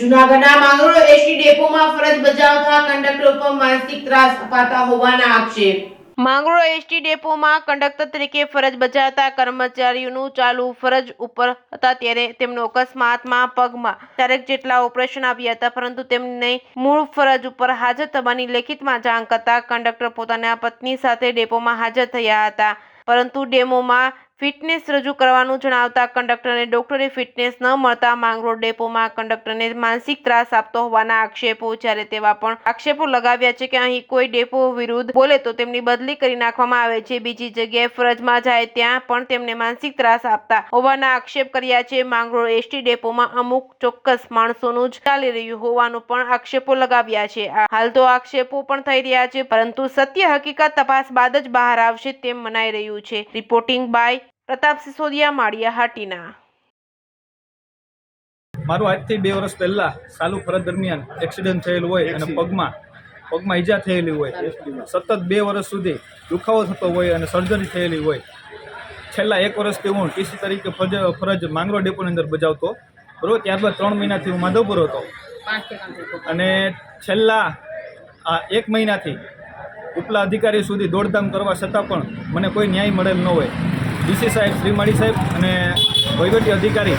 જૂનાગઢના માંગરોળ એસટી ડેપોમાં ફરજ બજાવતા કંડક્ટર ઉપર માનસિક ત્રાસ અપાતા હોવાના આક્ષેપ। માંગરોળ એસટી ડેપોમાં કંડક્ટર તરીકે ફરજ બજાવતા કર્મચારીઓનું ચાલુ ફરજ ઉપર હતા ત્યારે તેમનો અકસ્માતમાં પગમાં 4 જેટલા ઓપરેશન આવ્યા હતા, પરંતુ તેમને મૂળ ફરજ ઉપર હાજર થવાની લેખિતમાં જાણ કરતા કંડક્ટર પોતાના પત્ની સાથે ડેપોમાં હાજર થયા હતા, પરંતુ ડેમોમાં ફિટનેસ રજૂ કરવાનું જણાવતા કંડક્ટરને ડોક્ટરે ફિટનેસ ન મળતા માંગરોળ ડેપોમાં કંડક્ટરને માનસિક ત્રાસ આપતો હોવાના આક્ષેપો। જ્યારે તેવા પણ આક્ષેપો લગાવ્યા છે કે અહીં કોઈ ડેપો વિરુદ્ધ બોલે તો તેમની બદલી કરી નાખવામાં આવે છે, બીજી જગ્યાએ ફરજમાં જાય ત્યાં પણ તેમને માનસિક ત્રાસ આપતા હોવાના આક્ષેપ કર્યા છે। માંગરોળ એસટી ડેપોમાં અમુક ચોક્કસ માણસોનું જ ચાલી રહ્યું હોવાનું પણ આક્ષેપો લગાવ્યા છે। હાલ તો આક્ષેપો પણ થઈ રહ્યા છે, પરંતુ સત્ય હકીકત તપાસ બાદ જ બહાર આવશે તેમ મનાઈ રહ્યું છે। Reporting by Pratap Sisodia, Maliya Hatina. મારું આજથી 2 વર્ષ પહેલાં ચાલુ ફરજ દરમિયાન એક્સિડન્ટ થયેલું હોય અને પગમાં ઈજા થયેલી હોય, સતત 2 વર્ષ સુધી દુખાવો થતો હોય અને સર્જરી થયેલી હોય। છેલ્લા 1 વર્ષથી હું ટીસી તરીકે ફરજ માંગરોળ ડેપોની અંદર બજાવતો બરાબર। ત્યારબાદ 3 મહિનાથી હું માધવપુર હતો અને છેલ્લા 1 મહિનાથી ઉપલા અધિકારી સુધી દોડધામ કરવા છતાં પણ મને કોઈ ન્યાય મળેલ ન હોય। ડીસી સાહેબ, શ્રીમાળી સાહેબ અને વહીવટી અધિકારી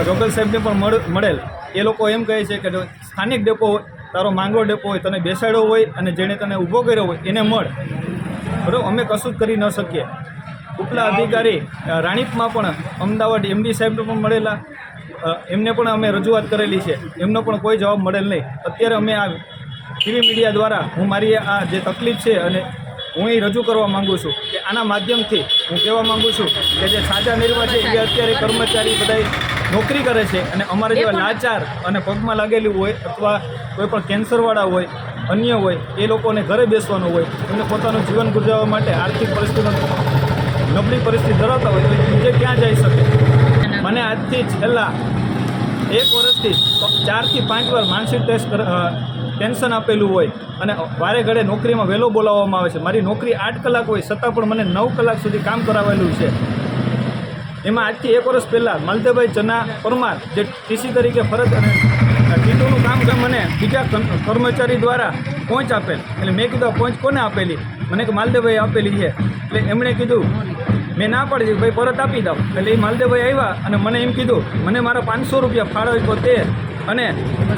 જોગલ સાહેબને પણ મળેલ। એ લોકો એમ કહે છે કે સ્થાનિક ડેપો હોય, તારો માંગરોળ ડેપો હોય, તને બેસાડ્યો હોય અને જેણે તને ઊભો કર્યો હોય એને મળ, બરાબર। અમે કશું જ કરી ન શકીએ। ઉપલા અધિકારી રાણીપમાં પણ અમદાવાદ એમડી સાહેબને પણ મળેલા, એમને પણ અમે રજૂઆત કરેલી છે, એમનો પણ કોઈ જવાબ મળેલ નહીં। અત્યારે અમે આ ટીવી મીડિયા દ્વારા હું મારી આ જે તકલીફ છે અને હું એ રજૂ કરવા માગું છું કે આના માધ્યમથી હું કહેવા માગું છું કે જે સાજા નિર્વાહ છે એ અત્યારે કર્મચારી બધા નોકરી કરે છે અને અમારા જેવા લાચાર અને પગમાં લાગેલી હોય અથવા કોઈ પણ કેન્સરવાળા હોય, અન્ય હોય, એ લોકોને ઘરે બેસવાનું હોય, એમને પોતાનું જીવન ગુજારવા માટે આર્થિક પરિસ્થિતિ નબળી પરિસ્થિતિ ધરાવતા હોય તો બીજે ક્યાં જઈ શકે। મને આજથી છેલ્લા 1 વર્ષથી 4 થી 5 વાર માનસિક ટેન્શન આપેલું હોય અને વારે ઘડે નોકરીમાં વહેલો બોલાવવામાં આવે છે। મારી નોકરી 8 કલાક હોય છતાં પણ મને 9 કલાક સુધી કામ કરાવેલું છે। એમાં આજથી 1 વર્ષ પહેલાં માલદેવભાઈ ચના પરમાર જે ટીસી તરીકે ફરજ અને ટીટુનું કામ મને બીજા કર્મચારી દ્વારા પહોંચ આપેલ, એટલે મેં કીધું પહોંચ કોને આપેલી? મને કે માલદેવભાઈ આપેલી છે। એટલે એમણે કીધું, મેં ના પાડી ભાઈ પરત આપી દઉં। એટલે એ માલદેવભાઈ આવ્યા અને મને એમ કીધું, મને મારા 500 રૂપિયા ફાળવ્યો તે અને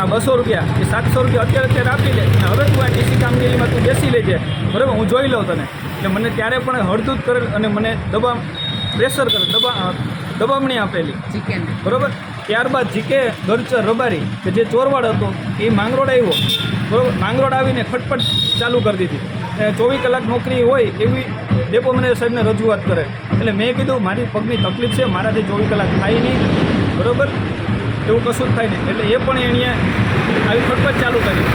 આ 200 રૂપિયા એ 700 રૂપિયા અત્યારે આપી લે અને હવે તું આ ટીસી કામગીરીમાં તું બેસી લેજે, બરાબર, હું જોઈ લઉં તને। એટલે મને ત્યારે પણ હળદૂત કરેલ અને મને પ્રેશર કરે, દબામણી આપેલી, બરાબર। ત્યારબાદ જીકે ગરચર રબારી કે જે ચોરવાડ હતો એ માંગરોળ આવ્યો, બરાબર, માંગરોળ આવીને ખટપટ ચાલુ કરી દીધી। 24 કલાક નોકરી હોય એવી ડેપો મેનેજર સાહેબને રજૂઆત કરે। એટલે મેં કીધું મારી પગની તકલીફ છે, મારાથી 24 કલાક થાય નહીં, બરાબર, એવું કશું જ થાય નહીં। એટલે એ પણ એણે આવી ખટપટ ચાલુ કરી।